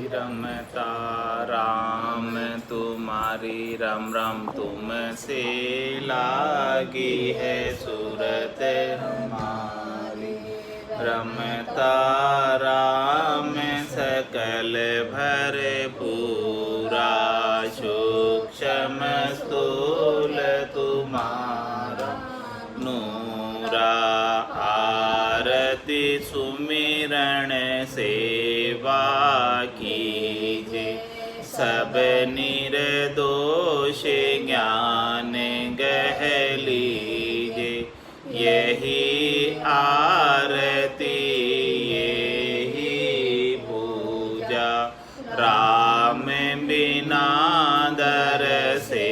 रमता राम तुम्हारी राम राम तुमसे लागी है सूरत हमारी। रमता राम सकल भर पूरा सूक्ष्म स्थूल तुम्हारा नूरा। आरती सुमिरण सेवा कीजे सब निर्दोष ज्ञान गह लीजे। यही आरती यही पूजा राम बिना दर से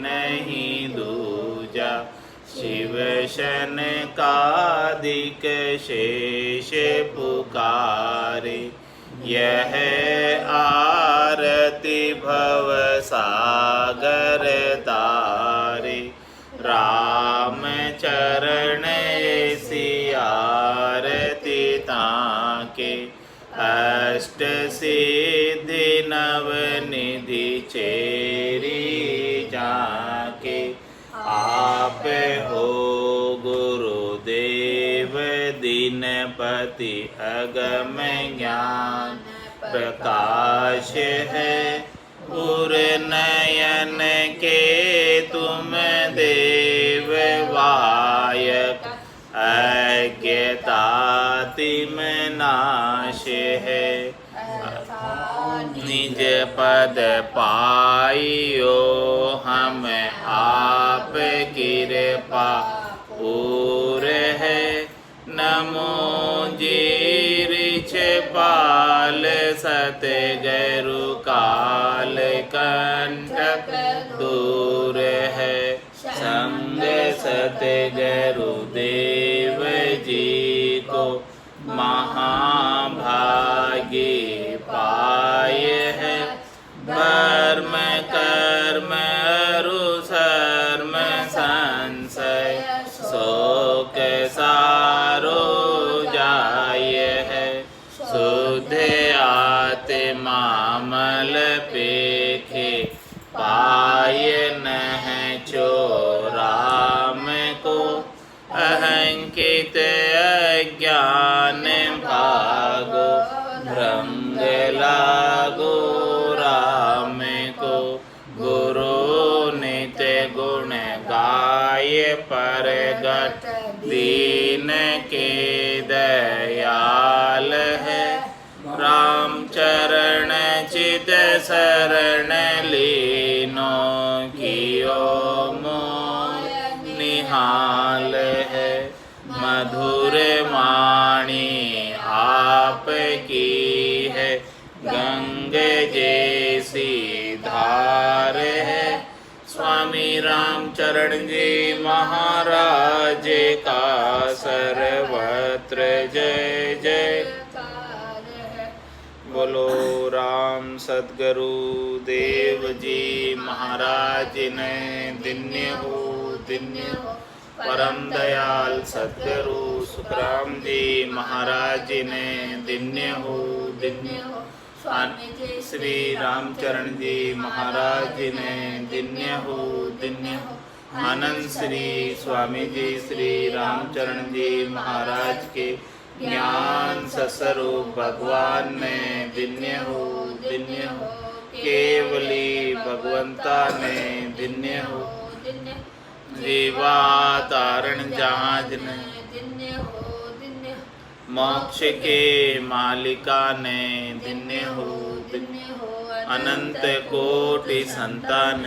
नहीं दूजा। शिव शनकादिक शेष पुकारे यह आरती भव सागर तारे। राम चरण ऐसी आरती ताके अष्ट सिद्धि नव निधि चेरी जाके। आप हो गुरुदेव दीनपति अगम ज्ञान प्रकाश है। उर नयन के तुम देव वायक अज्ञता तिम नाश है। निज पद पाइयो हम आप कृपा पूर है। नमो जीरिछ पाल सत गरु काल कंटक दूर है। संग सत गरु देव जी को महाभागी पाय है। धर्म कर्म अरु शर्म संशय शोक सारो जाय है। शुद्ध आत्मा मल पेखे पाय नह चोराम को। अहंकित अज्ञान भागो भ्रंग लागो राम को। गुरु नित्य गुण गाय परगट दीन के दयाल है। राम चरण चित शरण लीनो कियो मोह निहाल है। मधुर वाणी आप की है गंगे जैसी धार है। स्वामी रामचरण जी महाराज का सर्वत्र जय जय। बोलो राम सद्गुरु देव जी महाराज ने दिन्य हो परम दयाल सद्गुरु सुखराम जी महाराज ने दिन्य हो। श्री रामचरण जी महाराज ने दिन्य हो। आनंद श्री स्वामी जी श्री रामचरण जी महाराज के ज्ञान सस्वरूप भगवान ने दिन्य हो। केवली भगवंता ने दिन्य हो। जीवा तारण जहाज ने मोक्ष के मालिका ने दिन्य हो। अनंत कोटि संतान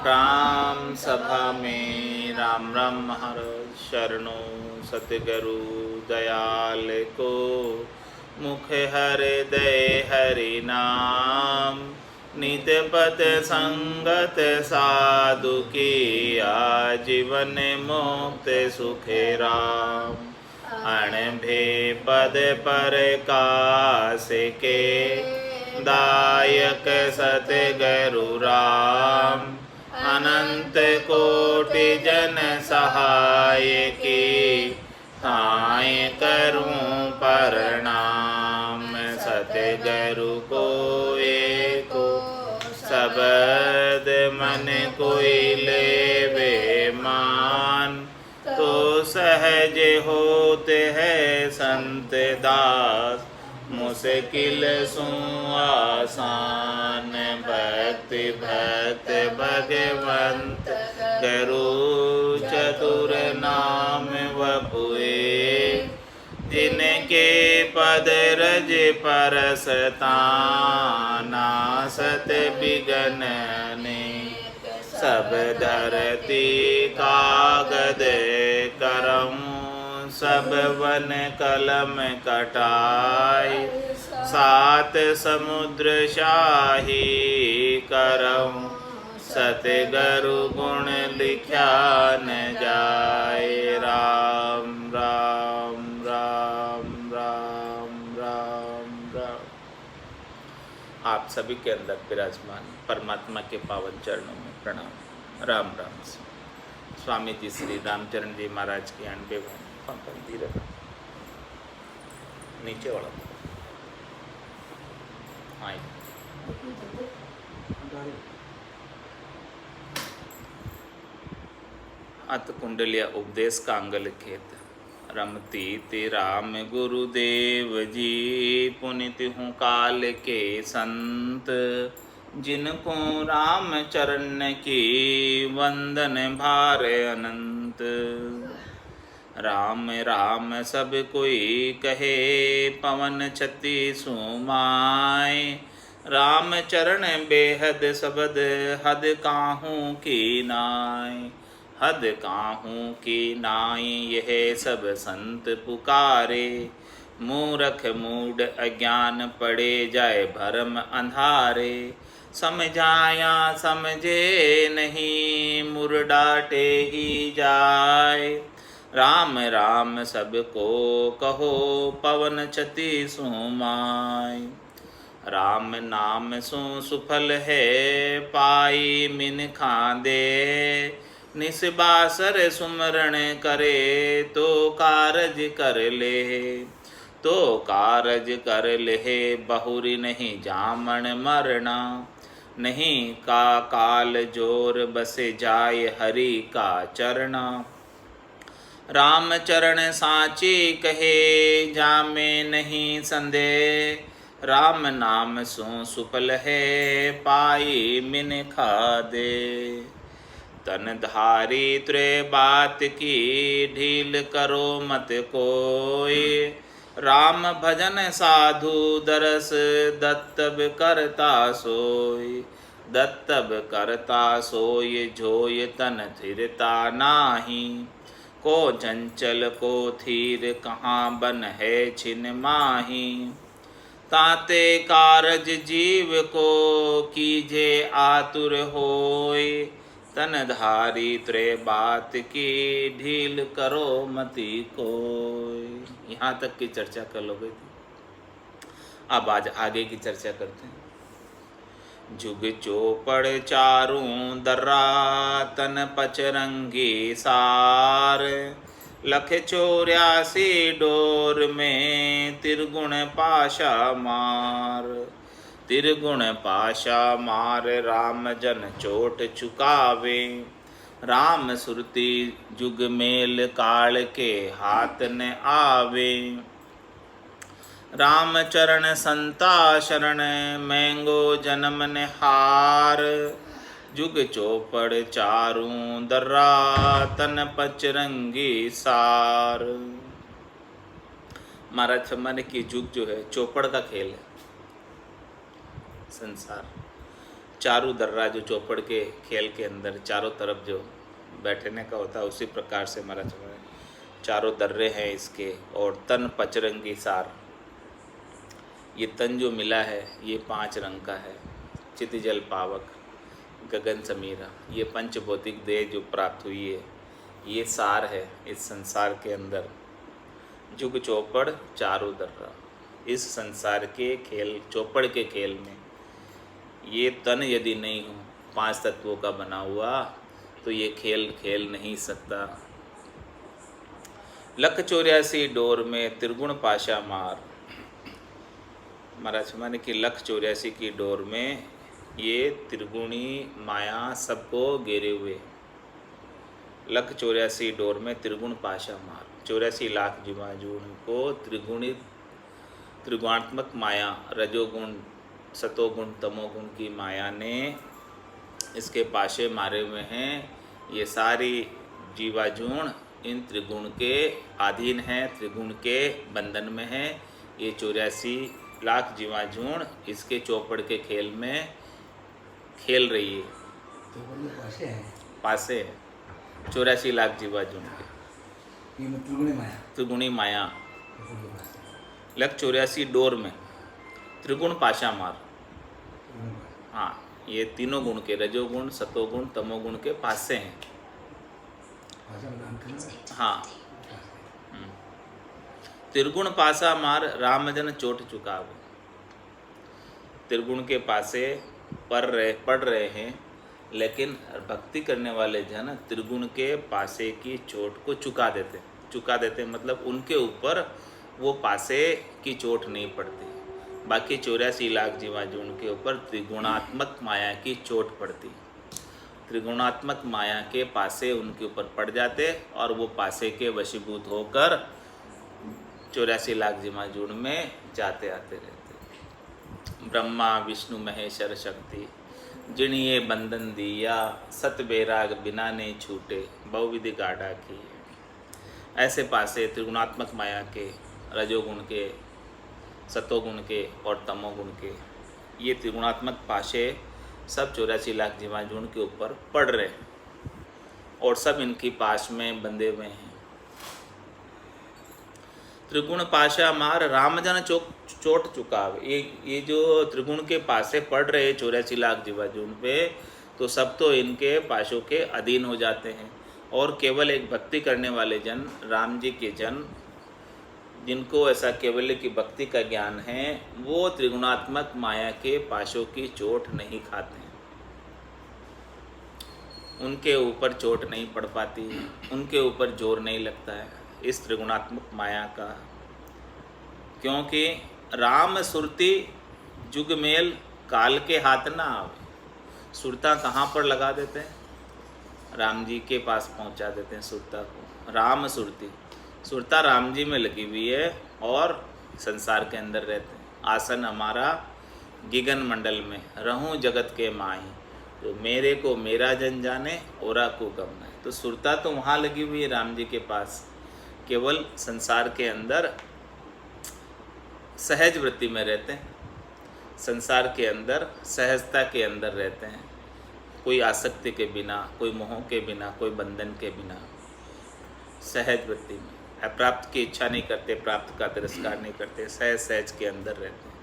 राम सभा में राम राम महाराज शरणों सतगुरु दयाल को। मुख हृदय हरि नाम नित्य पथ संगत साधु की आजीवन मुक्त सुखे राम। अणभे पद पर कास के दायक सतगुरु राम। अनंत कोटि जन सहाय की ताय करूं प्रणाम। सतगुरु को एको शब्द मन कोई लेवे मान, तो सहज होते है संत दास मुश्किल सु आसान। भक्ति भक्त भगवंत गुरु चतुर नाम वपुए, जिनके पद रज परसता नासत बिगन ने। सब धरती कागद करऊं सब वन कलम कटाई, सात समुद्र शाही करऊं सतगुरु गुण लिख्या न जाए। राम राम राम राम राम राम। आप सभी के अंदर विराजमान परमात्मा के पावन चरणों में प्रणाम। राम राम। स्वामी जी श्री रामचरण जी महाराज की 90 धीरे नीचे वाला अत कुंडलिया उपदेश का अंग लिखित। रमती ते राम गुरुदेव जी, पुनित हूँ काल के संत। जिनको राम चरण की वंदन भार अनंत। राम राम सब कोई कहे पवन छति सुमाय। राम चरण बेहद शब्द हद काहूँ की नाय। हद काहूँ की नाय यह सब संत पुकारे। मूर्ख मूढ़ अज्ञान पड़े जाए भरम अंधारे। समझाया समझे नहीं मुर डाटे ही जाए। राम राम सबको कहो पवन छति सुमाय। राम नाम सु सुफल है पाई मिन खांदे। निस्बासर सुमरण करे तो कारज कर ले। तो कारज कर ले बहुरी नहीं जामन मरना। नहीं का काल जोर बसे जाय हरि का चरना। राम चरण साची कहे जामे नहीं संदेह। राम नाम सो सुफल है पाई मिन खादे। तन धारी त्रय बात की ढील करो मत कोई। राम भजन साधु दरस दत्तब करता सोई। दत्तब करता सोय जोय तन थिरता नाही। को चंचल को थीर कहाँ बन है छिन माही। ताते कारज जीव को कीजे आतुर होय। तन धारी त्रय बात की ढील करो मति कोय। यहाँ तक की चर्चा कर लोगे। अब आज आगे की चर्चा करते हैं। जुग चौपड़ चारों दर्रा तन पचरंगी सार। लख 84 डोर में त्रिगुण पाशा मार। त्रिगुण पाशा मार राम जन चोट चुकावे। राम सुरती जुग मेल काल के हाथ न आवे। राम चरण संता शरण मैंगो जन्म ने हार। जुग चौपड़ चारों दर्रा तन पचरंगी सार। महाराज मन की जुग जो है चौपड़ का खेल है। संसार चारों दर्रा जो चौपड़ के खेल के अंदर चारों तरफ जो बैठने का होता है उसी प्रकार से महाराज चारों दर्रे हैं इसके। और तन पचरंगी सार। ये तन जो मिला है ये 5 रंग का है। चित जल पावक गगन समीरा। ये पंच भौतिक देह जो प्राप्त हुई है ये सार है इस संसार के अंदर। जुग चौपड़ चारों दर्रा। इस संसार के खेल चौपड़ के खेल में ये तन यदि नहीं हो 5 तत्वों का बना हुआ, तो ये खेल खेल नहीं सकता। लख 84 डोर में त्रिगुण पाशा मार। महाराज माने कि लख 84 की डोर में ये त्रिगुणी माया सबको घेरे हुए। लख 84 डोर में त्रिगुण पाशा मार, 84 लाख जीवाणु को त्रिगुणात्मक माया, रजोगुण, सतोगुण, तमोगुण की माया ने इसके पाशे मारे हुए हैं। ये सारी जीवाजूण इन त्रिगुण के अधीन हैं, त्रिगुण के बंधन में हैं। ये 84 लाख जीवाजूण इसके चौपड़ के खेल में खेल रही है। तो पासे 84 लाख जीवाजूण त्रिगुणी माया। लख 84 डोर में त्रिगुण पाशा मार। हाँ, ये तीनों गुण के, रजोगुण, सतोगुण, तमोगुण के पासे हैं। हाँ, त्रिगुण पासा मार, रामजन चोट चुकाव। त्रिगुण के पासे पड़ रहे हैं, लेकिन भक्ति करने वाले जन त्रिगुण के पासे की चोट को चुका देते मतलब उनके ऊपर वो पासे की चोट नहीं पड़ती। बाकी 84 लाख जीवाजूण के ऊपर त्रिगुणात्मक माया की चोट पड़ती। त्रिगुणात्मक माया के पासे उनके ऊपर पड़ जाते और वो पासे के वशीभूत होकर 84 लाख जीवाजूण में जाते आते रहते। ब्रह्मा विष्णु महेश्वर शक्ति जिन्हें बंधन दिया, सत बेराग बिना ने छूटे, बहुविधि गाढ़ा की। ऐसे पासे त्रिगुणात्मक माया के, रजोगुण के, सतोगुण के और तमोगुण के, ये त्रिगुणात्मक पाशे सब 84 लाख जीवाजूण के ऊपर पड़ रहे और सब इनकी पाश में बंधे हुए हैं। त्रिगुण पाशा मार, रामजन चोट चुकाव। ये जो त्रिगुण के पासे पड़ रहे 84 लाख जीवाजूण पे, तो सब तो इनके पाशों के अधीन हो जाते हैं और केवल एक भक्ति करने वाले जन, राम जी के जन, जिनको ऐसा केवल्य की भक्ति का ज्ञान है, वो त्रिगुणात्मक माया के पाशों की चोट नहीं खाते हैं। उनके ऊपर चोट नहीं पड़ पाती, उनके ऊपर जोर नहीं लगता है इस त्रिगुणात्मक माया का, क्योंकि राम सुरती जुग मेल काल के हाथ ना आवे। सुरता कहाँ पर लगा देते हैं? राम जी के पास पहुँचा देते हैं सुरता को। राम सुरती, सुरता राम जी में लगी हुई है और संसार के अंदर रहते हैं। आसन हमारा गिगन मंडल में, रहूं जगत के माही, तो मेरे को मेरा जन जाने, औरा को गम नहीं। तो सुरता तो वहाँ लगी हुई है राम जी के पास, केवल संसार के अंदर सहज वृत्ति में रहते हैं, संसार के अंदर सहजता के अंदर रहते हैं, कोई आसक्ति के बिना, कोई मोह के बिना, कोई बंधन के बिना, सहज वृत्ति में। अप्राप्त की इच्छा नहीं करते, प्राप्त का तिरस्कार नहीं करते, सहज के अंदर रहते हैं।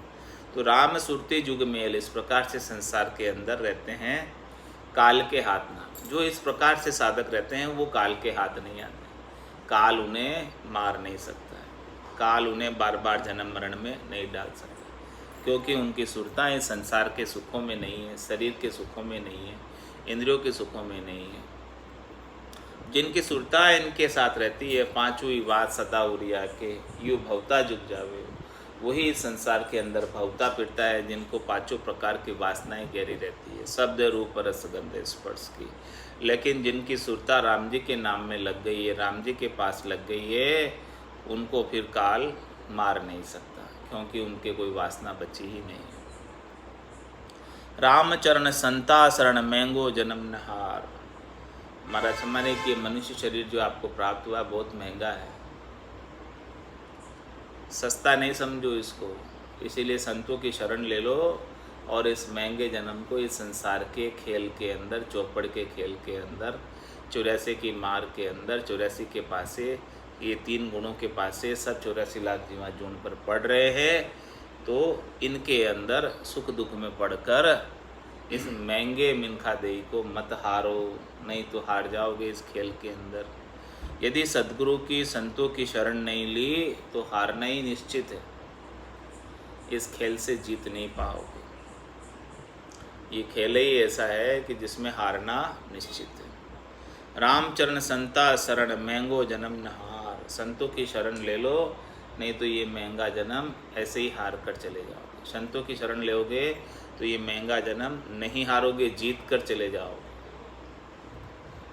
तो राम सुरती जुग मेल, इस प्रकार से संसार के अंदर रहते हैं, काल के हाथ ना। जो इस प्रकार से साधक रहते हैं वो काल के हाथ नहीं आते, काल उन्हें मार नहीं सकता है, काल उन्हें बार बार जन्म मरण में नहीं डाल सकता, क्योंकि उनकी सुरताएँ संसार के सुखों में नहीं है, शरीर के सुखों में नहीं है, इंद्रियों के सुखों में नहीं है। जिनकी सुरता इनके साथ रहती है, पांचवी बात सता उरिया के, यू भवता जुग जावे, वही इस संसार के अंदर भवता फिरता है, जिनको पांचों प्रकार की वासनाएं गहरी रहती है, शब्द रूप रस गंध स्पर्श की। लेकिन जिनकी सुरता राम जी के नाम में लग गई है, राम जी के पास लग गई है, उनको फिर काल मार नहीं सकता, क्योंकि उनके कोई वासना बची ही नहीं है। रामचरण संता शरण महंगो जन्म नहार। हमारा समझने कि मनुष्य शरीर जो आपको प्राप्त हुआ बहुत महंगा है, सस्ता नहीं समझो इसको। इसीलिए संतों की शरण ले लो और इस महंगे जन्म को इस संसार के खेल के अंदर, चौपड़ के खेल के अंदर, 84 की मार के अंदर, 84 के पासे, ये 3 गुणों के पासे सब 84 लाख जीवाजून पर पड़ रहे हैं। तो इनके अंदर सुख दुख में पड़कर इस महंगे मिनखा देही को मत हारो, नहीं तो हार जाओगे इस खेल के अंदर। यदि सद्गुरु की, संतों की शरण नहीं ली तो हारना ही निश्चित है, इस खेल से जीत नहीं पाओगे। ये खेल ही ऐसा है कि जिसमें हारना निश्चित है। रामचरण संता शरण महंगो जन्म नहार, संतों की शरण ले लो, नहीं तो ये महंगा जन्म ऐसे ही हार कर चले जाओगे। संतों की शरण लोगे तो ये महंगा जन्म नहीं हारोगे, जीत कर चले जाओगे,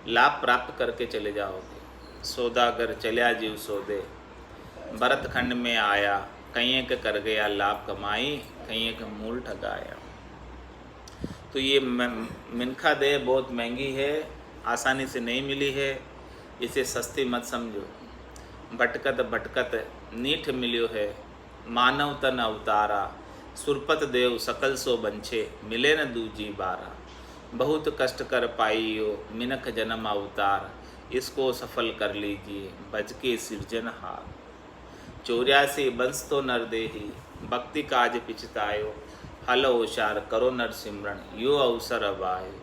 लाभ प्राप्त करके चले जाओगे। सौदागर चलिया जीव सौदे, भरत खंड में आया, कहीं एक कर गया लाभ कमाई, कहीं एक मूल ठगाया। तो ये मिनखा दे बहुत महंगी है, आसानी से नहीं मिली है, इसे सस्ती मत समझो। भटकत भटकत नीठ मिलियो है, मानव तन अवतारा, सुरपत देव सकल सो बंछे, मिले न दूजी बारा। बहुत कष्ट कर पाइयो मिनख जन्म अवतार, इसको सफल कर लीजिए बज के सिरजनहार। 84 वंश तो नर देही, भक्ति काज पिछतायो, हल होशार करो नर सिमरन, यो अवसर अब आयो।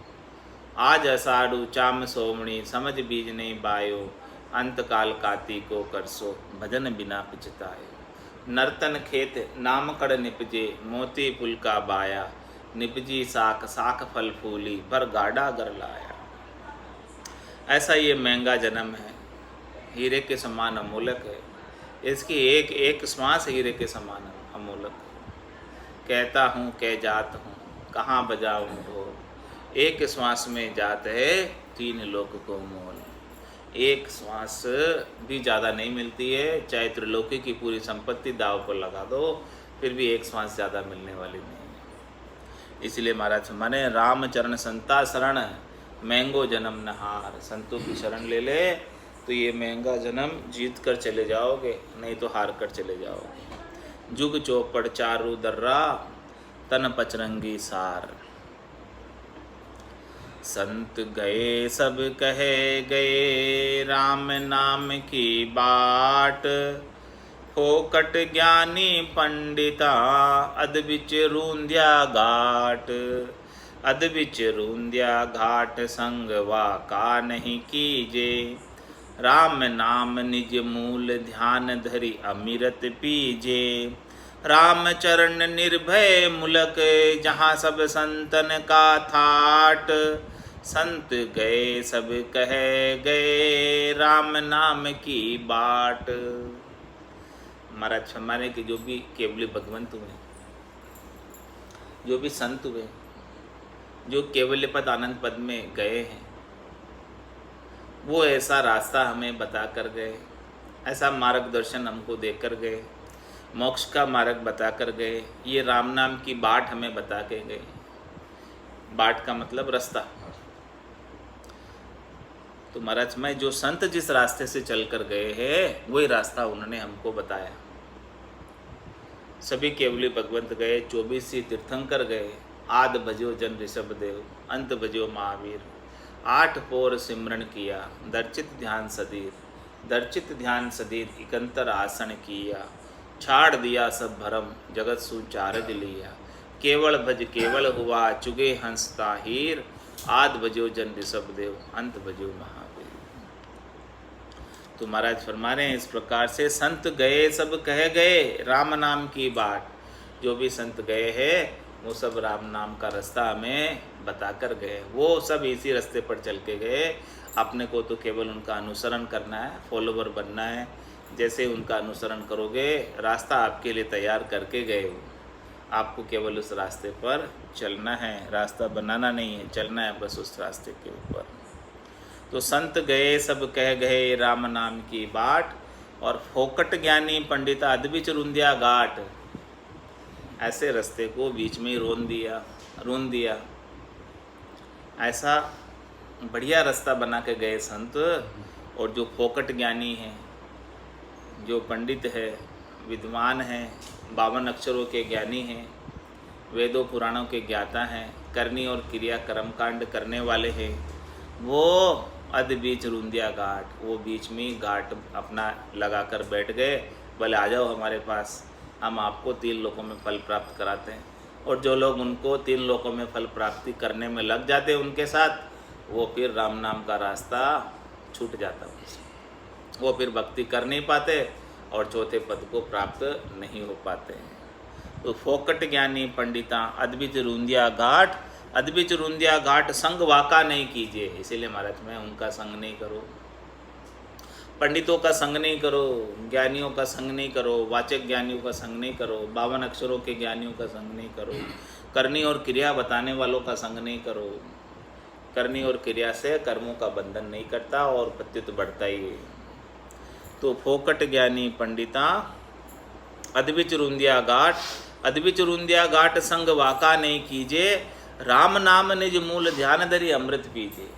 आज अषाढ़ु चाम सोमणी, समझ बीज नहीं बायो, अंत काल काती को करसो, भजन बिना पिछतायो। नर्तन खेत नाम कड़ निपजे, मोती पुल का बाया, निपजी साख साख फल फूली, पर गाड़ा गर लाया। ऐसा ये महंगा जन्म है, हीरे के समान अमूलक है, इसकी एक एक श्वास हीरे के समान अमूलक है। कहता हूँ कह जात हूँ, कहाँ बजाऊँ ढोल, एक श्वास में जात है 3 लोक को मोल। एक श्वास भी ज़्यादा नहीं मिलती है, चाहे त्रिलोकी की पूरी संपत्ति दाव पर लगा दो, फिर भी एक श्वास ज़्यादा मिलने वाली नहीं है। इसलिए महाराज माने रामचरण संता शरण, महंगो जन्म नहार। संतों की शरण ले ले तो ये महंगा जन्म जीत कर चले जाओगे, नहीं तो हार कर चले जाओगे। जुग चौपड़ चारू दर्रा, तन पचरंगी सार। संत गए सब कहे गए, राम नाम की बाट। फोकट ज्ञानी पंडिता, अद बिच रूंध्या घाट। अद बिच रूंध्या घाट, संगवा का नहीं कीजे। राम नाम निज मूल, ध्यान धरि अमिरत पीजे। राम चरण निर्भय मुलक, जहाँ सब संतन का थाट। संत गए सब कहे गए, राम नाम की बाट। महाराज हमारे के जो भी केवली भगवंत हुए, जो भी संत हुए, जो केवल्य पद आनंद पद में गए हैं, वो ऐसा रास्ता हमें बता कर गए, ऐसा मार्गदर्शन हमको देकर गए, मोक्ष का मार्ग बता कर गए। ये राम नाम की बाट हमें बता के गए। बाट का मतलब रास्ता। तो महाराज मैं जो संत जिस रास्ते से चल कर गए हैं, वही रास्ता उन्होंने हमको बताया। सभी केवली भगवंत गए, 24 ही तीर्थंकर गए। आद भजो जन ऋषभ देव, अंत भजो महावीर। 8 पोर सिमरन किया, दर्चित ध्यान सदीर। दर्चित ध्यान सदीर इकंतर आसन किया। छाड़ दिया सब भरम, जगत सुचारज लिया। केवल भज केवल हुआ, चुगे हंस ताहीर। आद भजो जन ऋषभ देव, अंत भजो महावीर। तो महाराज फरमा रहे हैं इस प्रकार से संत गए सब कहे गए, राम नाम की बाट। जो भी संत गए हैं वो सब राम नाम का रास्ता हमें बता कर गए। वो सब इसी रास्ते पर चल के गए। अपने को तो केवल उनका अनुसरण करना है, फॉलोवर बनना है। जैसे उनका अनुसरण करोगे, रास्ता आपके लिए तैयार करके गए हो, आपको केवल उस रास्ते पर चलना है, रास्ता बनाना नहीं है, चलना है बस उस रास्ते के ऊपर। तो संत गए सब कह गए, राम नाम की बाट। और फोकट ज्ञानी पंडिता, अदबिच रुंदिया घाट। ऐसे रास्ते को बीच में ही रोन दिया। ऐसा बढ़िया रास्ता बना के गए संत। और जो फोकट ज्ञानी हैं, जो पंडित है, विद्वान हैं, 52 अक्षरों के ज्ञानी हैं, वेदों पुराणों के ज्ञाता हैं, करनी और क्रिया कर्मकांड करने वाले हैं, वो अध बीच रुंदिया घाट, वो बीच में घाट अपना लगा कर बैठ गए। बोले आ जाओ हमारे पास, हम आपको 3 लोकों में फल प्राप्त कराते हैं। और जो लोग उनको 3 लोकों में फल प्राप्ति करने में लग जाते उनके साथ, वो फिर राम नाम का रास्ता छूट जाता उनसे। वो फिर भक्ति कर नहीं पाते और चौथे पद को प्राप्त नहीं हो पाते हैं। तो फोकट ज्ञानी पंडिता, अद्वित रुंदिया घाट। अद्विच रुंदिया घाट संग वाका नहीं कीजिए, इसीलिए महाराज में उनका संग नहीं करो, पंडितों का संग नहीं करो, ज्ञानियों का संग नहीं करो, वाचक ज्ञानियों का संग नहीं करो, 52 अक्षरों के ज्ञानियों का संग नहीं करो, करनी और क्रिया बताने वालों का संग नहीं करो। करनी और क्रिया से कर्मों का बंधन नहीं करता और प्रत्युत बढ़ता ही है। तो फोकट ज्ञानी पंडिता अद्विच रुंदिया घाट, अद्विच रुंदिया घाट संग वाका नहीं कीजिए, राम नाम निज मूल ध्यान धरी अमृत पीजिए।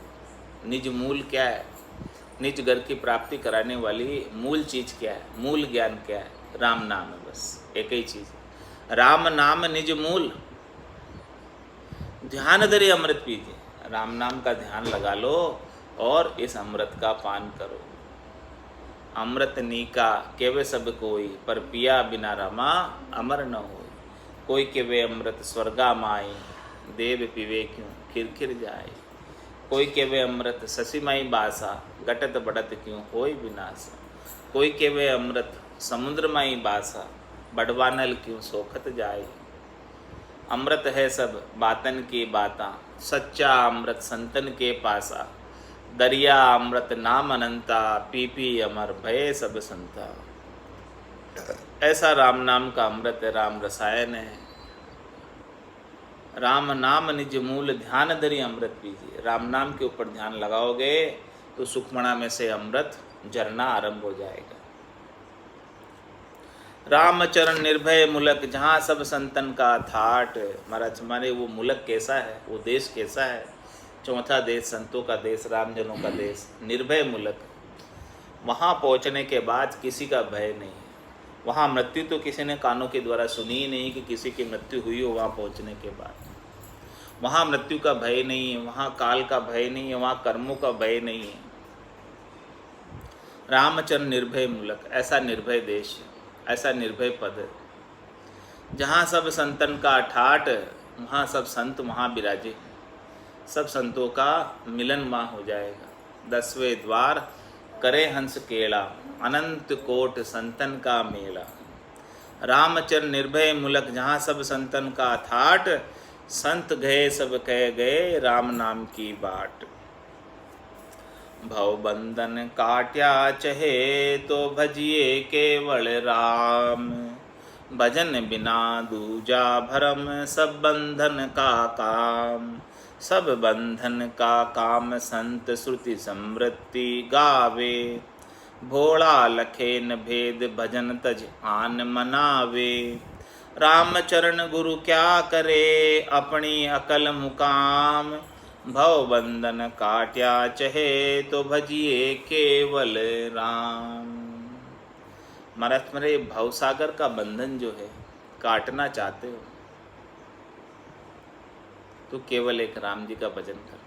निज मूल क्या है? निज घर की प्राप्ति कराने वाली मूल चीज़ क्या है? मूल ज्ञान क्या है? राम नाम है, बस एक ही चीज़। राम नाम निज मूल ध्यान धरी अमृत पीजिए। राम नाम का ध्यान लगा लो और इस अमृत का पान करो। अमृत नीका केवे सब कोई, पर पिया बिना रमा अमर न होय। कोई केवे अमृत स्वर्गा माई, देव पीवे क्यों खिरखिर जाए। कोई केवे अमृत शशिमाई बासा, घटत बढ़त क्यों होय विनाशा। कोई केवे अमृत समुद्र माई बासा, बड़वानल क्यों सोखत जाए। अमृत है सब बातन की बाता, सच्चा अमृत संतन के पासा। दरिया अमृत नाम अनंता, पी पी अमर भय सब संता। ऐसा राम नाम का अमृत है, राम रसायन है। राम नाम निज मूल ध्यान धरी अमृत पीजिए। राम नाम के ऊपर ध्यान लगाओगे तो सुखमणा में से अमृत झरना आरंभ हो जाएगा। रामचरण निर्भय मुलक, जहाँ सब संतन का ठाट। महाराज हमारे वो मुलक कैसा है, वो देश कैसा है? चौथा देश, संतों का देश, रामजनों का देश, निर्भय मुलक। वहाँ पहुँचने के बाद किसी का भय नहीं है। वहाँ मृत्यु तो किसी ने कानों के द्वारा सुनी ही नहीं कि किसी की मृत्यु हुई हो वहाँ पहुँचने के बाद। वहाँ मृत्यु का भय नहीं है, वहाँ काल का भय नहीं है, वहाँ कर्मों का भय नहीं है। रामचरण निर्भय मुलक, ऐसा निर्भय देश है, ऐसा निर्भय पद है। जहाँ सब संतन का ठाट, वहाँ सब संत वहाँ विराजे। सब संतों का मिलन वहाँ हो जाएगा। 10वें द्वार करे हंस केला, अनंत कोट संतन का मेला। रामचरण निर्भय मुलक, जहाँ सब संतन का ठाट। संत गए सब कह गए, राम नाम की बाट। भव बंधन काट्या चहे, तो भजिए केवल राम। भजन बिना दूजा भरम, सब बंधन का काम। सब बंधन का काम संत श्रुति समृद्धि गावे। भोला लखेन भेद भजन तज आन मनावे। रामचरण गुरु क्या करे, अपनी अकल मुकाम। भव बंधन काट्या चहे, तो भजिए केवल राम। महाराज मेरे भवसागर का बंधन जो है काटना चाहते हो तो केवल एक राम जी का भजन करो।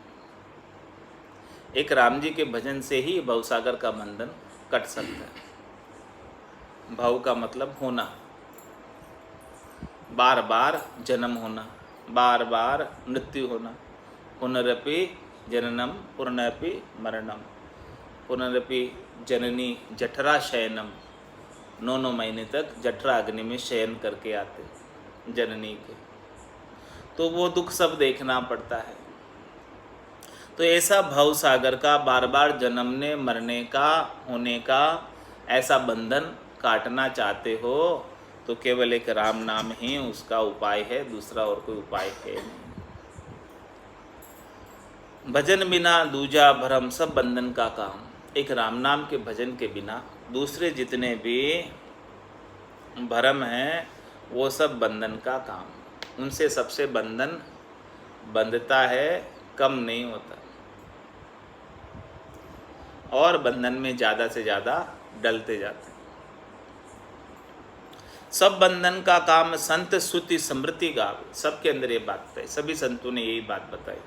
एक राम जी के भजन से ही भवसागर का बंधन कट सकता है। भव का मतलब होना, बार बार जन्म होना, बार बार मृत्यु होना। पुनरपि जननम पुनरपि मरणम। पुनरपि जननी जठरा शयनम, 9 महीने तक जठरा अग्नि में शयन करके आते जननी के, तो वो दुख सब देखना पड़ता है। तो ऐसा भव सागर का बार बार जन्मने मरने का होने का ऐसा बंधन काटना चाहते हो तो केवल एक राम नाम ही उसका उपाय है, दूसरा और कोई उपाय है नहीं। भजन बिना दूजा भरम, सब बंधन का काम। एक राम नाम के भजन के बिना दूसरे जितने भी भरम हैं वो सब बंधन का काम। उनसे सबसे बंधन बंधता है, कम नहीं होता, और बंधन में ज़्यादा से ज़्यादा डलते जाते हैं। सब बंधन का काम संत श्रुति स्मृति गावे। सबके अंदर ये बात बताई, सभी संतों ने यही बात बताई।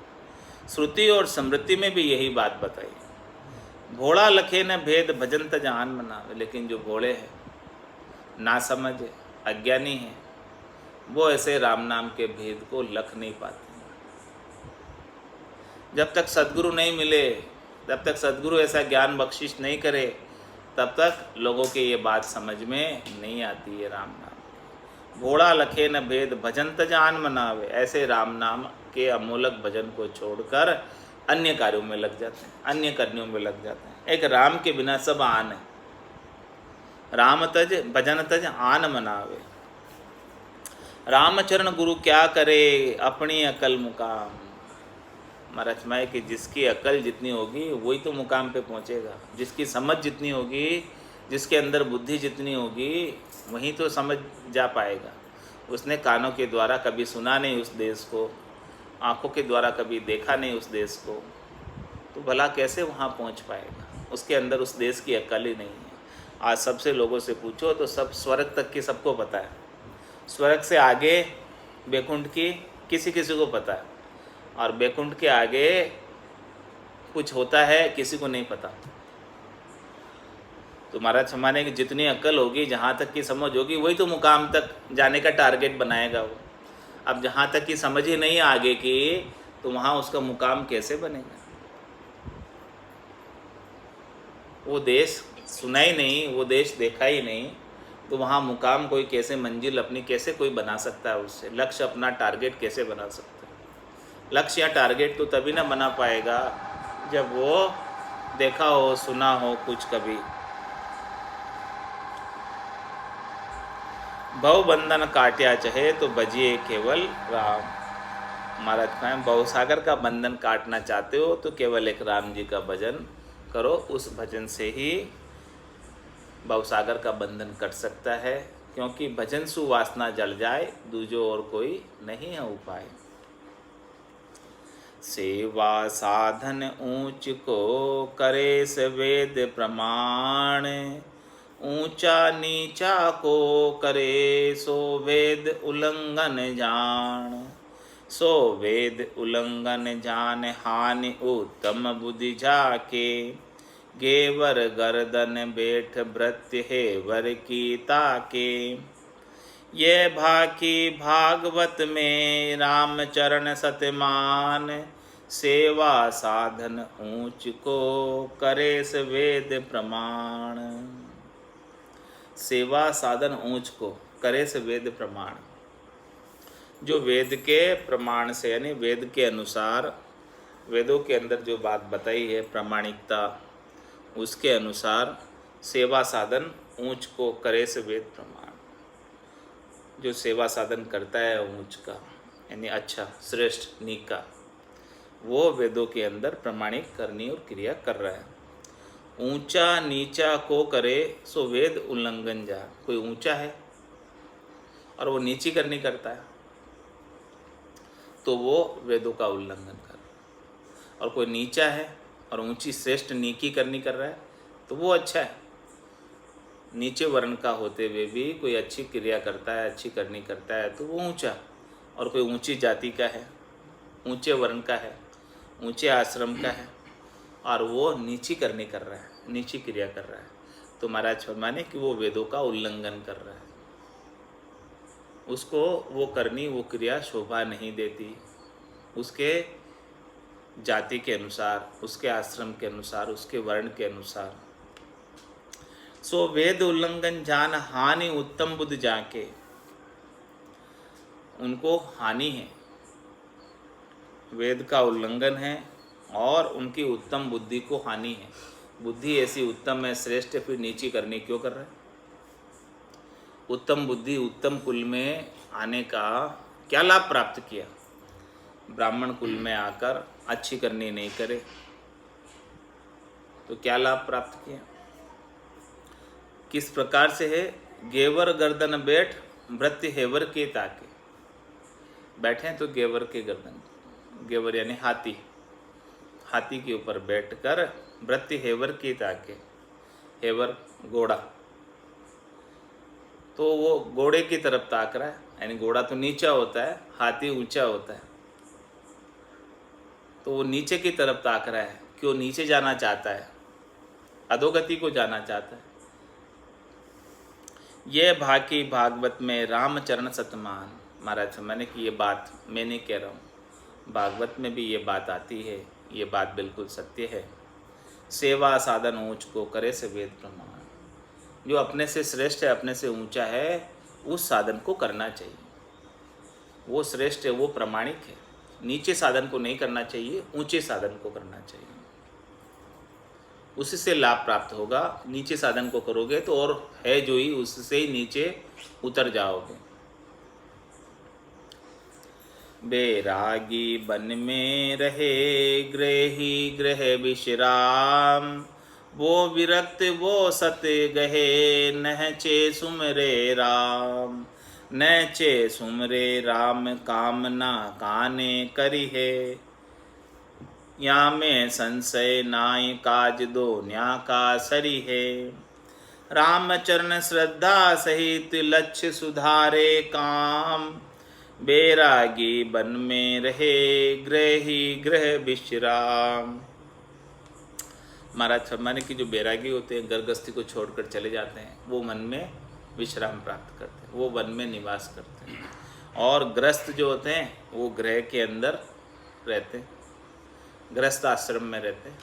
श्रुति और स्मृति में भी यही बात बताई। भोला लखे न भेद भजन तजान मनावे। लेकिन जो भोले हैं, ना समझ है, अज्ञानी है, वो ऐसे राम नाम के भेद को लख नहीं पाते। जब तक सद्गुरु नहीं मिले, जब तक सद्गुरु ऐसा ज्ञान बख्शिश नहीं करे, तब तक लोगों के ये बात समझ में नहीं आती है राम नाम। भोला लखे न भेद भजन तजान मनावे। ऐसे राम नाम के अमूलक भजन को छोड़कर अन्य कार्यों में लग जाते हैं, अन्य करनियों में लग जाते हैं। एक राम के बिना सब आन है। राम तज भजन तज आन मनावे। रामचरण गुरु क्या करे अपनी अकल मुकाम। महाराज माए कि जिसकी अकल जितनी होगी वही तो मुकाम पे पहुंचेगा। जिसकी समझ जितनी होगी, जिसके अंदर बुद्धि जितनी होगी, वहीं तो समझ जा पाएगा। उसने कानों के द्वारा कभी सुना नहीं उस देश को, आँखों के द्वारा कभी देखा नहीं उस देश को, तो भला कैसे वहाँ पहुँच पाएगा। उसके अंदर उस देश की अकल ही नहीं है। आज सबसे लोगों से पूछो तो सब स्वर्ग तक की सबको पता है, स्वर्ग से आगे बैकुंठ की किसी किसी को पता है, और बैकुंठ के आगे कुछ होता है किसी को नहीं पता। तो महाराज हमारे की जितनी अक्ल होगी, जहाँ तक की समझ होगी, वही तो मुकाम तक जाने का टारगेट बनाएगा वो। अब जहाँ तक की समझ ही नहीं आगे की, तो वहाँ उसका मुकाम कैसे बनेगा। वो देश सुना ही नहीं, वो देश देखा ही नहीं, तो वहाँ मुकाम कोई कैसे, मंजिल अपनी कैसे कोई बना सकता है। उससे लक्ष्य अपना टारगेट कैसे बना सकता है। लक्ष्य या टारगेट तो तभी ना बना पाएगा जब वो देखा हो, सुना हो कुछ कभी। भव बंधन काट्या चाहे तो बजिए केवल राम। महाराज कहें भवसागर का बंधन काटना चाहते हो तो केवल एक राम जी का भजन करो। उस भजन से ही भवसागर का बंधन कट सकता है, क्योंकि भजन सुवासना जल जाए, दूजो और कोई नहीं है उपाय। सेवा साधन ऊंच को करे से वेद प्रमाण, ऊंचा नीचा को करे सो वेद उल्लंघन जान। सो वेद उल्लंघन जान हानि उत्तम बुद्धि जाके, गेवर गर्दन बैठ भृत्य है वर की ताके। ये भाकी भागवत में रामचरण सतमान, सेवा साधन ऊंच को करे से वेद प्रमाण। सेवा साधन ऊंच को करे से वेद प्रमाण। जो वेद के प्रमाण से यानी वेद के अनुसार, वेदों के अंदर जो बात बताई है प्रामाणिकता, उसके अनुसार सेवा साधन ऊंच को करे से वेद प्रमाण। जो सेवा साधन करता है ऊंच का यानी अच्छा, श्रेष्ठ, नीका, वो वेदों के अंदर प्रमाणिक करनी और क्रिया कर रहा है। ऊंचा नीचा को करे सो वेद उल्लंघन जा। कोई ऊंचा है और वो नीची करनी करता है तो वो वेदों का उल्लंघन कर रहा है। और कोई नीचा है और ऊंची श्रेष्ठ नीकी करनी कर रहा है तो वो अच्छा है। नीचे वर्ण का होते हुए भी कोई अच्छी क्रिया करता है, अच्छी करनी करता है तो वो ऊंचा। और कोई ऊंची जाति का है, ऊंचे वर्ण का है, ऊंचे आश्रम का है और वो नीची करनी कर रहा है, नीची क्रिया कर रहा है, तो महाराज फरमाने कि वो वेदों का उल्लंघन कर रहा है। उसको वो करनी, वो क्रिया शोभा नहीं देती। उसके जाति के अनुसार, उसके आश्रम के अनुसार, उसके वर्ण के अनुसार। सो वेद उल्लंघन जान हानि उत्तम बुद्धि जाके। उनको हानि है, वेद का उल्लंघन है और उनकी उत्तम बुद्धि को हानि है। बुद्धि ऐसी उत्तम है, श्रेष्ठ है, फिर नीची करनी क्यों कर रहा है। उत्तम बुद्धि, उत्तम कुल में आने का क्या लाभ प्राप्त किया। ब्राह्मण कुल में आकर अच्छी करनी नहीं करे तो क्या लाभ प्राप्त किया। किस प्रकार से है, गेवर गर्दन बैठ भृत्य हेवर के ताके। बैठे हैं तो गेवर के गर्दन, गेवर यानी हाथी, हाथी के ऊपर बैठकर भृत्य हेवर के ताके। हेवर घोड़ा, तो वो घोड़े की तरफ ताक रहा है, यानी घोड़ा तो नीचा होता है, हाथी ऊंचा होता है, तो वो नीचे की तरफ ताक रहा है। क्यों, नीचे जाना चाहता है, अधोगति को जाना चाहता है। ये भाकी भागवत में रामचरण सतमान। महाराज मैंने कि ये बात मैं नहीं कह रहा हूँ, भागवत में भी ये बात आती है, ये बात बिल्कुल सत्य है। सेवा साधन ऊंच को करे से वेद प्रमाण। जो अपने से श्रेष्ठ है, अपने से ऊंचा है, उस साधन को करना चाहिए। वो श्रेष्ठ है, वो प्रमाणिक है, नीचे साधन को नहीं करना चाहिए, ऊंचे साधन को करना चाहिए, उसी से लाभ प्राप्त होगा। नीचे साधन को करोगे तो और है जो ही उससे ही नीचे उतर जाओगे। बैरागी बन में रहे गृही गृह विश्राम, वो विरक्त वो सत गहे नहचे सुमरे राम। नहचे सुमरे राम कामना काने करी है, या में संशय नाय काज दो न्या का सरी है। रामचरण श्रद्धा सहित लक्ष्य सुधारे काम, बैरागी बन में रहे गृही गृह विश्राम। महाराज फरमाने की जो बैरागी होते हैं गर्गस्थी को छोड़कर चले जाते हैं, वो मन में विश्राम प्राप्त करते हैं, वो वन में निवास करते हैं। और ग्रस्त जो होते हैं वो गृह के अंदर रहते हैं, गृहस्थ आश्रम में रहते हैं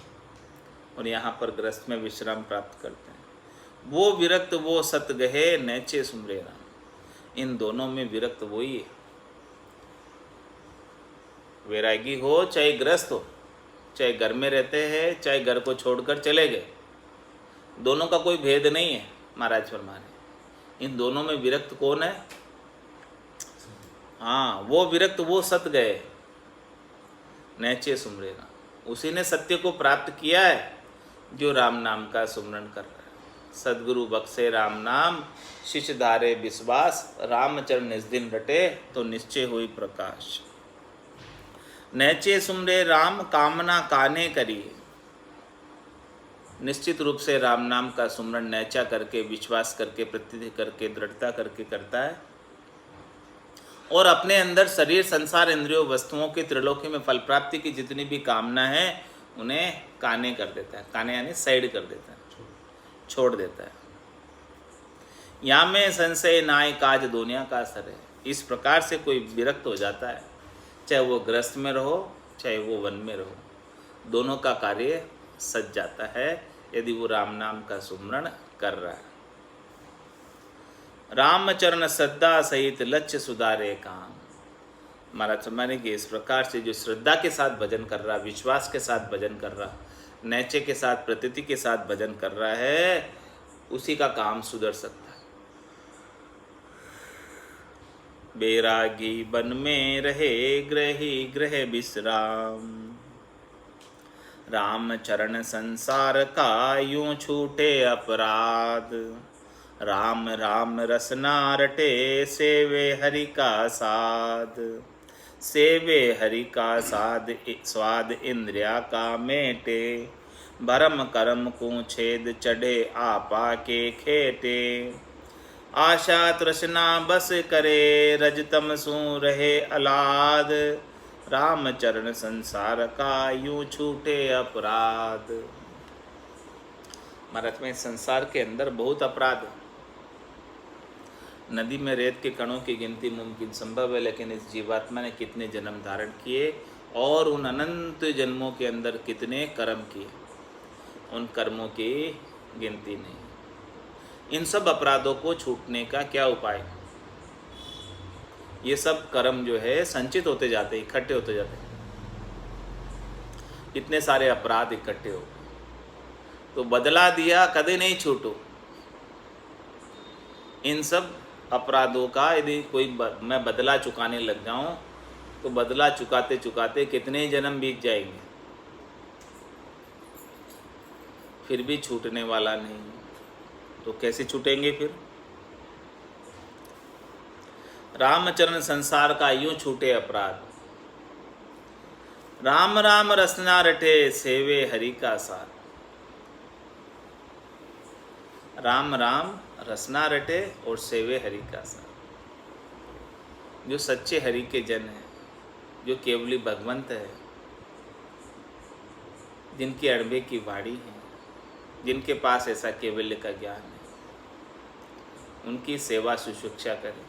और यहाँ पर गृहस्थ में विश्राम प्राप्त करते हैं। वो विरक्त वो सत गहे नैचे सुमरे राम। इन दोनों में विरक्त वही है। वैरागी हो चाहे गृहस्थ हो, चाहे घर में रहते हैं चाहे घर को छोड़कर चले गए, दोनों का कोई भेद नहीं है। महाराज फरमाने इन दोनों में विरक्त कौन है? हाँ, वो विरक्त वो सत गए नैचे सुमरे राम। उसी ने सत्य को प्राप्त किया है जो राम नाम का सुमरण कर रहा है। सदगुरु बख्शे राम नाम, शिष्य धारे विश्वास, रामचरण निज दिन रटे तो निश्चय हुई प्रकाश। नैचे सुमरे राम कामना काने करिए। निश्चित रूप से राम नाम का सुमरण नैचा करके, विश्वास करके, प्रतीति करके, दृढ़ता करके करता है और अपने अंदर शरीर संसार इंद्रियों वस्तुओं की त्रिलोकी में फल प्राप्ति की जितनी भी कामना है उन्हें काने कर देता है। काने यानी साइड कर देता है, छोड़ देता है। या में संशय नाय काज दुनिया का असर है। इस प्रकार से कोई विरक्त हो जाता है, चाहे वो गृहस्थ में रहो चाहे वो वन में रहो, दोनों का कार्य सज जाता है यदि वो राम नाम का सुमरण कर रहा है। रामचरण श्रद्धा सहित लक्ष्य सुधारे काम। महाराज फरमाने कि इस प्रकार से जो श्रद्धा के साथ भजन कर रहा, विश्वास के साथ भजन कर रहा, नैचे के साथ प्रतीति के साथ भजन कर रहा है, उसी का काम सुधर सकता है। बैरागी बन में रहे गृही गृह विश्राम, राम चरण संसार का यूं छूटे अपराध। राम राम रसना रटे सेवे हरि का साध। सेवे हरि का साध स्वाद इंद्रिया का मेटे। भरम करम को छेद चढ़े आपा के खेटे। आशा तृष्णा बस करे रजतम सू रहे अलाद। राम चरण संसार का यूं छूटे अपराध। महाराज में संसार के अंदर बहुत अपराध है। नदी में रेत के कणों की गिनती मुमकिन संभव है, लेकिन इस जीवात्मा ने कितने जन्म धारण किए और उन अनंत जन्मों के अंदर कितने कर्म किए, उन कर्मों की गिनती नहीं। इन सब अपराधों को छूटने का क्या उपाय? ये सब कर्म जो है संचित होते जाते, इकट्ठे होते जाते। इतने सारे अपराध इकट्ठे हो तो बदला दिया कदे नहीं छूटो। इन सब अपराधों का यदि मैं बदला चुकाने लग जाऊं तो बदला चुकाते चुकाते कितने जन्म बीत जाएंगे, फिर भी छूटने वाला नहीं। तो कैसे छूटेंगे फिर? रामचरण संसार का यूं छूटे अपराध। राम राम रसना रटे सेवे हरि का साथ। राम राम रसना रटे और सेवे हरि का साथ। जो सच्चे हरि के जन हैं, जो केवली भगवंत है, जिनकी अड़बे की वाणी है, जिनके पास ऐसा केवल्य का ज्ञान है, उनकी सेवा शुश्रूषा करें।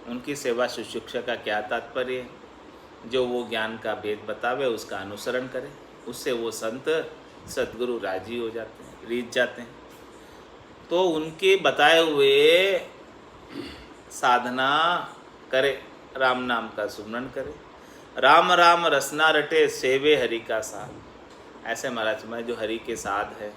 उनकी सेवा शुश्रूषा का क्या तात्पर्य है? जो वो ज्ञान का भेद बतावे उसका अनुसरण करें, उससे वो संत सद्गुरु राजी हो जाते हैं, रीझ जाते हैं। तो उनके बताए हुए साधना करे, राम नाम का सुमरण करे। राम राम रसना रटे सेवे हरि का साध। ऐसे महाराज में जो हरि के साध है,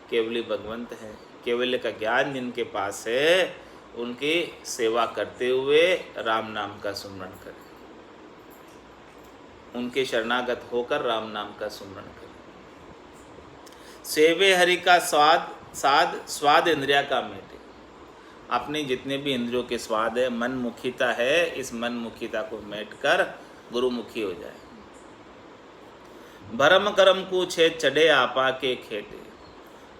केवली भगवंत है, केवल्य का ज्ञान जिनके पास है, उनकी सेवा करते हुए राम नाम का सुमरण करें, उनके शरणागत होकर राम नाम का सुमरण करें। सेवे हरि का स्वाद इंद्रिया का मेटे। अपनी जितने भी इंद्रियों के स्वाद है, मन मुखिता है, इस मन मुखिता को मेट कर गुरुमुखी हो जाए। भरम कर्म को छेद चढ़े आपा के खेटे।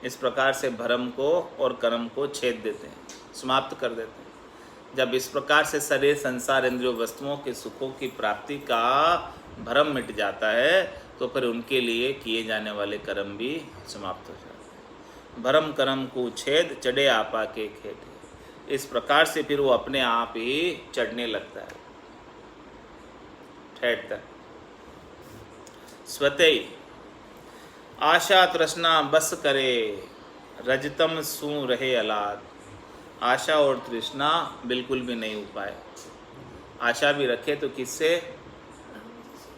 इस प्रकार से भरम को और कर्म को छेद देते हैं, समाप्त कर देते हैं। जब इस प्रकार से शरीर संसार इंद्रियों वस्तुओं के सुखों की प्राप्ति का भरम मिट जाता है, तो फिर उनके लिए किए जाने वाले कर्म भी समाप्त हो जाते हैं। भरम कर्म को छेद चढ़े आपा के खेटे। इस प्रकार से फिर वो अपने आप ही चढ़ने लगता है, ठहरता है। स्वतई आशा तृष्णा बस करे, रजतम सू रहे अलाद। आशा और तृष्णा बिल्कुल भी नहीं उपाय। आशा भी रखे तो किससे?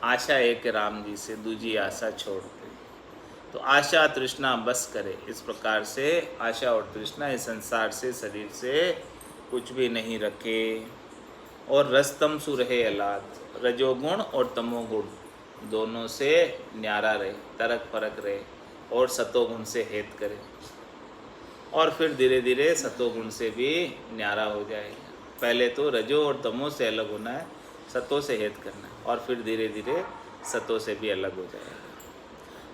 आशा एक राम जी से, दूजी आशा छोड़ दे। तो आशा तृष्णा बस करे। इस प्रकार से आशा और तृष्णा इस संसार से, शरीर से कुछ भी नहीं रखे। और रसतम सु रहे अलाद। रजोगुण और तमोगुण दोनों से न्यारा रहे, तरक फरक रहे, और सतोगुण से हेत करे। और फिर धीरे धीरे सतोगुण से भी न्यारा हो जाएगा। पहले तो रजो और तमो से अलग होना है, सतों से हेत करना है, और फिर धीरे धीरे सतों से भी अलग हो जाएगा।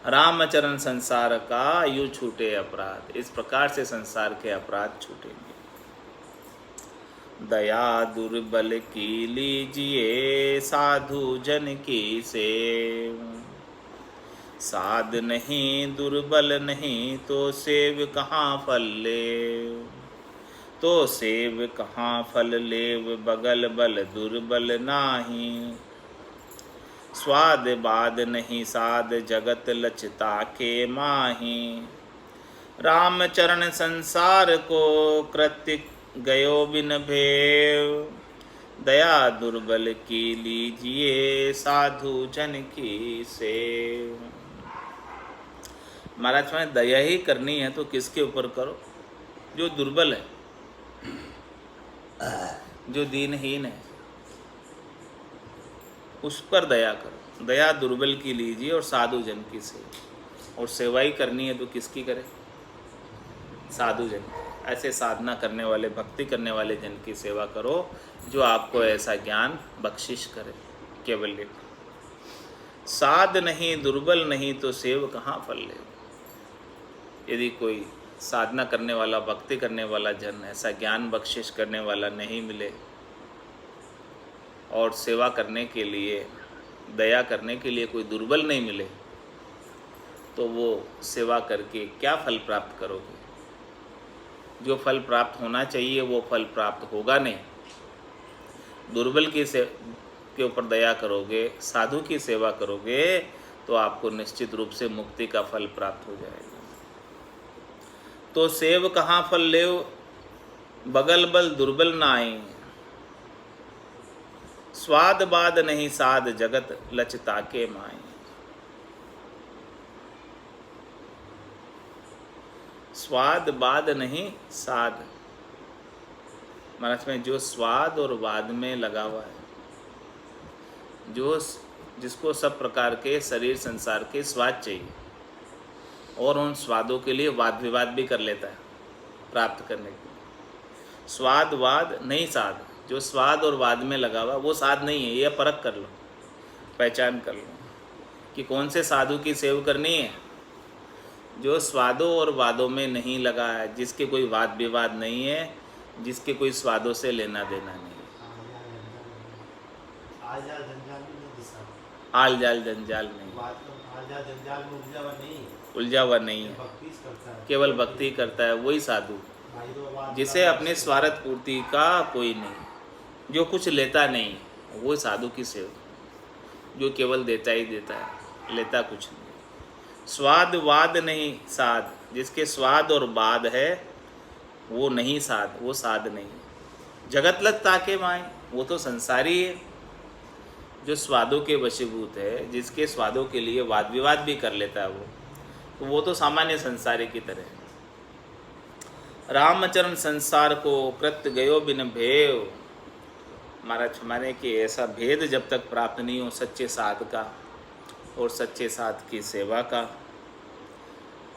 रामचरण संसार का यूँ छूटे अपराध। इस प्रकार से संसार के अपराध छूटेंगे। दया दुर्बल की लीजिए साधु जन की सेव। साध नहीं दुर्बल नहीं तो सेव कहाँ फल लेव। तो सेव कहाँ फल लेव बगल बल दुर्बल नाही। स्वाद बाद नहीं साध जगत लचता के माही। रामचरण संसार को कृत्य गयो बिन भेव। दया दुर्बल की लीजिए साधु जन की सेव। महाराज में दया ही करनी है तो किसके ऊपर करो? जो दुर्बल है, जो दीनहीन है, उस पर दया करो। दया दुर्बल की लीजिए और साधु जन की सेवा। और सेवा ही करनी है तो किसकी करे? साधु जन। ऐसे साधना करने वाले, भक्ति करने वाले जन की सेवा करो जो आपको ऐसा ज्ञान बख्शिश करे। केवल साध नहीं दुर्बल नहीं तो सेव कहाँ फल ले। यदि कोई साधना करने वाला, भक्ति करने वाला जन, ऐसा ज्ञान बख्शिश करने वाला नहीं मिले और सेवा करने के लिए, दया करने के लिए कोई दुर्बल नहीं मिले, तो वो सेवा करके क्या फल प्राप्त करोगे? जो फल प्राप्त होना चाहिए वो फल प्राप्त होगा नहीं। दुर्बल के ऊपर दया करोगे, साधु की सेवा करोगे, तो आपको निश्चित रूप से मुक्ति का फल प्राप्त हो जाएगा। तो सेव कहाँ फल लेव बगल बल दुर्बल नाई। स्वाद बाद नहीं साध जगत लचता के माई। स्वाद बाद नहीं साध। महाराज में जो स्वाद और वाद में लगा हुआ है, जिसको सब प्रकार के शरीर संसार के स्वाद चाहिए और उन स्वादों के लिए वाद विवाद भी कर लेता है प्राप्त करने के लिए। स्वाद वाद नहीं साध। जो स्वाद और वाद में लगा हुआ वो साध नहीं है। ये परख कर लो, पहचान कर लो कि कौन से साधु की सेवा करनी है। जो स्वादों और वादों में नहीं लगा है, जिसके कोई वाद विवाद नहीं है, जिसके कोई स्वादों से लेना देना नहीं है। आल जाल जंजाल नहीं, उलझा हुआ नहीं है, केवल भक्ति करता है वही साधु, जिसे अपने स्वार्थ पूर्ति का कोई नहीं, जो कुछ लेता नहीं, वो साधु की सेवा, जो केवल देता ही देता है, लेता कुछ नहीं। स्वाद वाद नहीं साध। जिसके स्वाद और वाद है वो नहीं साध, वो साध नहीं। जगत लत ताके माए। वो तो संसारी है, जो स्वादों के वशीभूत है, जिसके स्वादों के लिए वाद विवाद भी कर लेता है वो तो सामान्य संसारी की तरह है। रामचरण संसार को कृत गयो बिन भेव। महाराज हमारे कि ऐसा भेद जब तक प्राप्त नहीं हो सच्चे साध का और सच्चे साध की सेवा का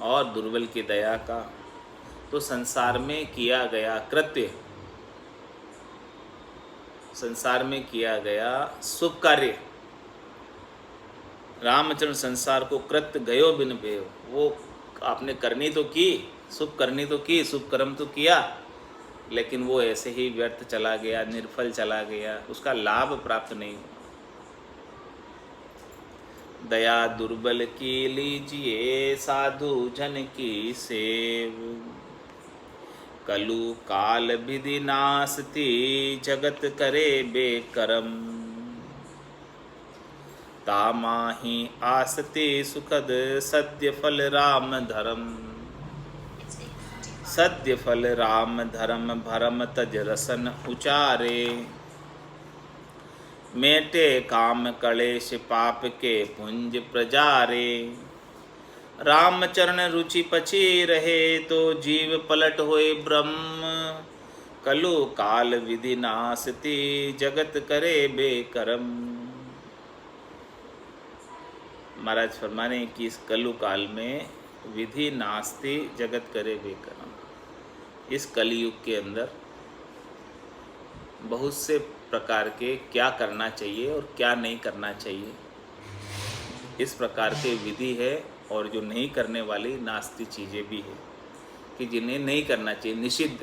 और दुर्बल की दया का, तो संसार में किया गया कृत्य, संसार में किया गया शुभ कार्य, रामचरण संसार को कृत गयो बिन भेव, वो आपने करनी तो की, शुभ करनी तो की, शुभ कर्म तो किया, लेकिन वो ऐसे ही व्यर्थ चला गया, निर्फल चला गया, उसका लाभ प्राप्त नहीं हुआ। दया दुर्बल की लीजिए साधु जन की सेव, कलु काल विधि नासती जगत करे बेकरम, तामाही आसती सुखद सद्य फल राम धर्म, सद्य फल राम धर्म भरम तज रसन उचारे, मेटे काम कलेश पाप के पुंज प्रजारे, रामचरण रुचि पची रहे तो जीव पलट होए ब्रह्म, कलु काल विधि नासती जगत करे बेकरम। महाराज फरमाने कि इस कलु काल में विधि नास्ती जगत करे बेकरम। इस कलयुग के अंदर बहुत से प्रकार के क्या करना चाहिए और क्या नहीं करना चाहिए, इस प्रकार के विधि है, और जो नहीं करने वाली नास्ती चीज़ें भी है कि जिन्हें नहीं करना चाहिए, निषिद्ध,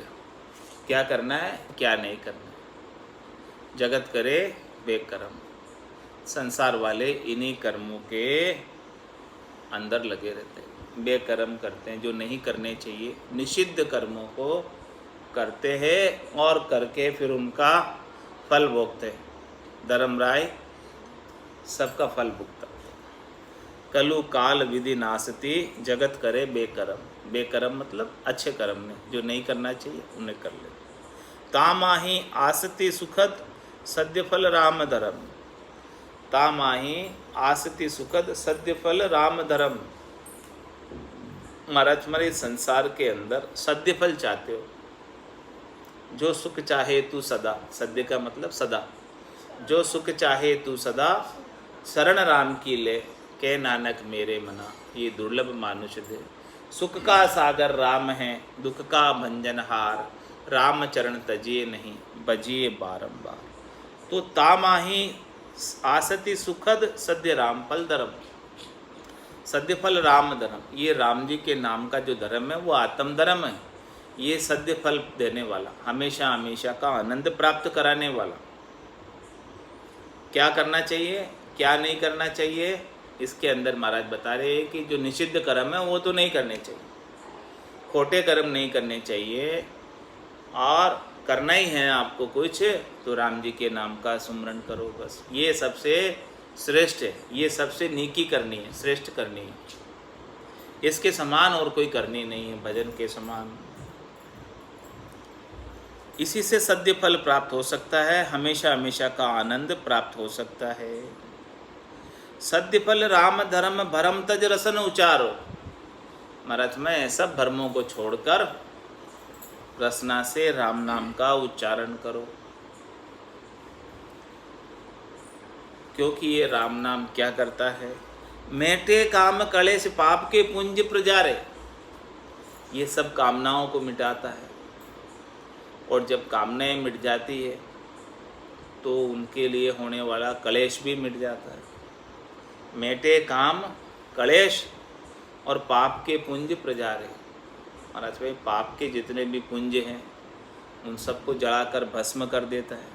क्या करना है क्या नहीं करना है। जगत करे बेकर्म, संसार वाले इन्हीं कर्मों के अंदर लगे रहते हैं, बेकर्म करते हैं, जो नहीं करने चाहिए, निषिद्ध कर्मों को करते हैं और करके फिर उनका फल भोगते हैं। धर्मराय सबका फल भुगता। कलु काल विधि नासती जगत करे बेकर्म, बेकर्म मतलब अच्छे कर्म ने, जो नहीं करना चाहिए उन्हें कर ले। तामाही आसती सुखद सद्य फल राम धर्म, तामाही आसती सुखद सद्य फल राम धर्म। महाराज हमारे संसार के अंदर सद्य फल चाहते हो, जो सुख चाहे तू सदा, सद्य का मतलब सदा, जो सुख चाहे तू सदा, शरण राम की ले के नानक मेरे मना, ये दुर्लभ मानुष दे। सुख का सागर राम है, दुख का भंजनहार, राम चरण तजिए नहीं बजिए बारंबार। तो तामाही आसति सुखद सद्य राम फल धर्म, सद्य फल राम धर्म, ये राम जी के नाम का जो धर्म है वो आत्म धर्म है, ये सद्य फल देने वाला, हमेशा हमेशा का आनंद प्राप्त कराने वाला। क्या करना चाहिए क्या नहीं करना चाहिए, इसके अंदर महाराज बता रहे हैं कि जो निषिद्ध कर्म है वो तो नहीं करने चाहिए, खोटे कर्म नहीं करने चाहिए, और करना ही है आपको कुछ तो राम जी के नाम का सुमरन करो, बस ये सबसे श्रेष्ठ है, ये सबसे नीकी करनी है, श्रेष्ठ करनी है, इसके समान और कोई करनी नहीं है, भजन के समान। इसी से सद्य फल प्राप्त हो सकता है, हमेशा हमेशा का आनंद प्राप्त हो सकता है। सद्य फल राम धर्म भरम तज रसन उचारो। महाराज में सब भरमों को छोड़कर रसना से राम नाम का उच्चारण करो, क्योंकि ये राम नाम क्या करता है, मेटे काम कलेश पाप के पुंज प्रजारे, ये सब कामनाओं को मिटाता है, और जब कामनाएं मिट जाती है तो उनके लिए होने वाला कलेश भी मिट जाता है। मेटे काम कलेश और पाप के पुंज प्रजारे। महाराज भाई पाप के जितने भी पुंज हैं उन सबको जलाकर भस्म कर देता है,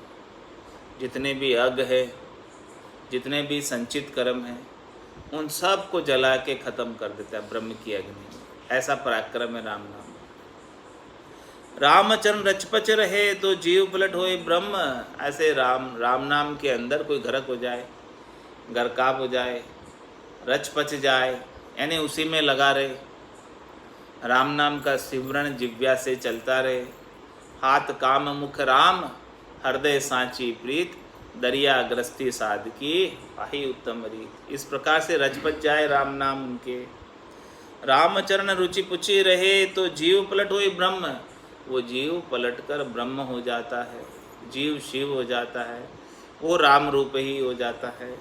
जितने भी अग है, जितने भी संचित कर्म हैं उन सब को जला के ख़त्म कर देता है ब्रह्म की अग्नि। ऐसा पराक्रम है राम नाम। रामचरण रचपच रहे तो जीव पलट होए ब्रह्म। ऐसे राम नाम के अंदर कोई घरक हो जाए, गरकाब हो जाए, रचपच जाए, यानी उसी में लगा रहे, राम नाम का सिमरण जिव्या से चलता रहे, हाथ काम मुख राम, हृदय सांची प्रीत दरिया ग्रस्ती साधकी आही उत्तम रीत। इस प्रकार से रजपत जाए राम नाम उनके। रामचरण रुचि पुची रहे तो जीव पलट होए ब्रह्म। वो जीव पलटकर ब्रह्म हो जाता है, जीव शिव हो जाता है, वो राम रूप ही हो जाता है।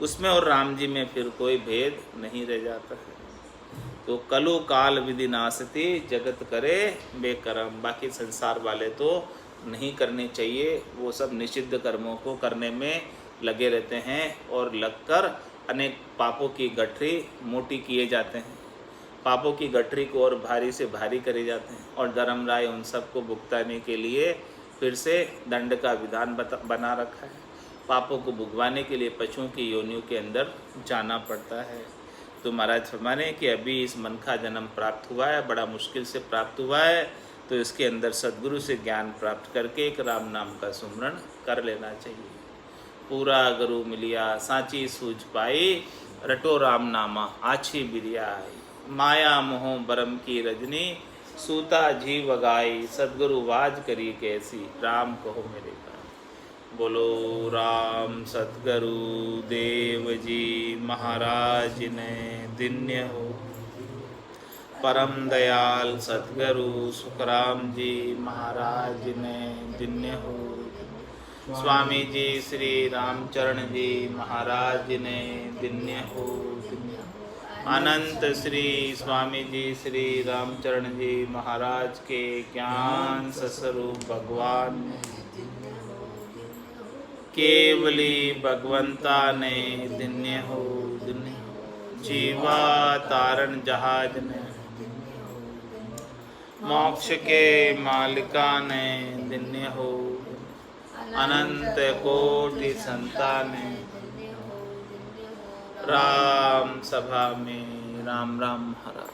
उसमें और राम जी में फिर कोई भेद नहीं रह जाता है। तो कलु काल विधि नासती जगत करे बेकर्म। बाकी संसार वाले तो नहीं करने चाहिए, वो सब निषिद्ध कर्मों को करने में लगे रहते हैं और लगकर अनेक पापों की गठरी मोटी किए जाते हैं। पापों की गठरी को और भारी से भारी करे जाते हैं और धर्मराय उन सबको भुगताने के लिए फिर से दंड का विधान बना रखा है। पापों को भुगवाने के लिए पशुओं की योनियों के अंदर जाना पड़ता है। तो महाराज फरमाने कि अभी इस मन का जन्म प्राप्त हुआ है, बड़ा मुश्किल से प्राप्त हुआ है, तो इसके अंदर सद्गुरु से ज्ञान प्राप्त करके एक राम नाम का सुमरण कर लेना चाहिए। पूरा गुरु मिलिया सांची सूझ पाई, रटो राम नामा आछी बिरिया आई। माया मोह बरम की रजनी सूता जीव गाई, सद्गुरु वाज करी कैसी राम कहो मेरे का। बोलो राम सद्गुरु देव जी महाराज ने दिन्य हो। परम दयाल सद्गुरु सुखराम जी महाराज ने दिन्य हो। स्वामी जी श्री रामचरण जी महाराज ने दिन्य हो। अनंत श्री स्वामी जी श्री रामचरण जी महाराज के ज्ञान स्वरूप भगवान केवली भगवंता ने दिन्य हो। जीवा तारण जहाज ने मोक्ष के मालिका ने दिन्य हो। अनंत कोटि संताने राम सभा में राम राम हरा।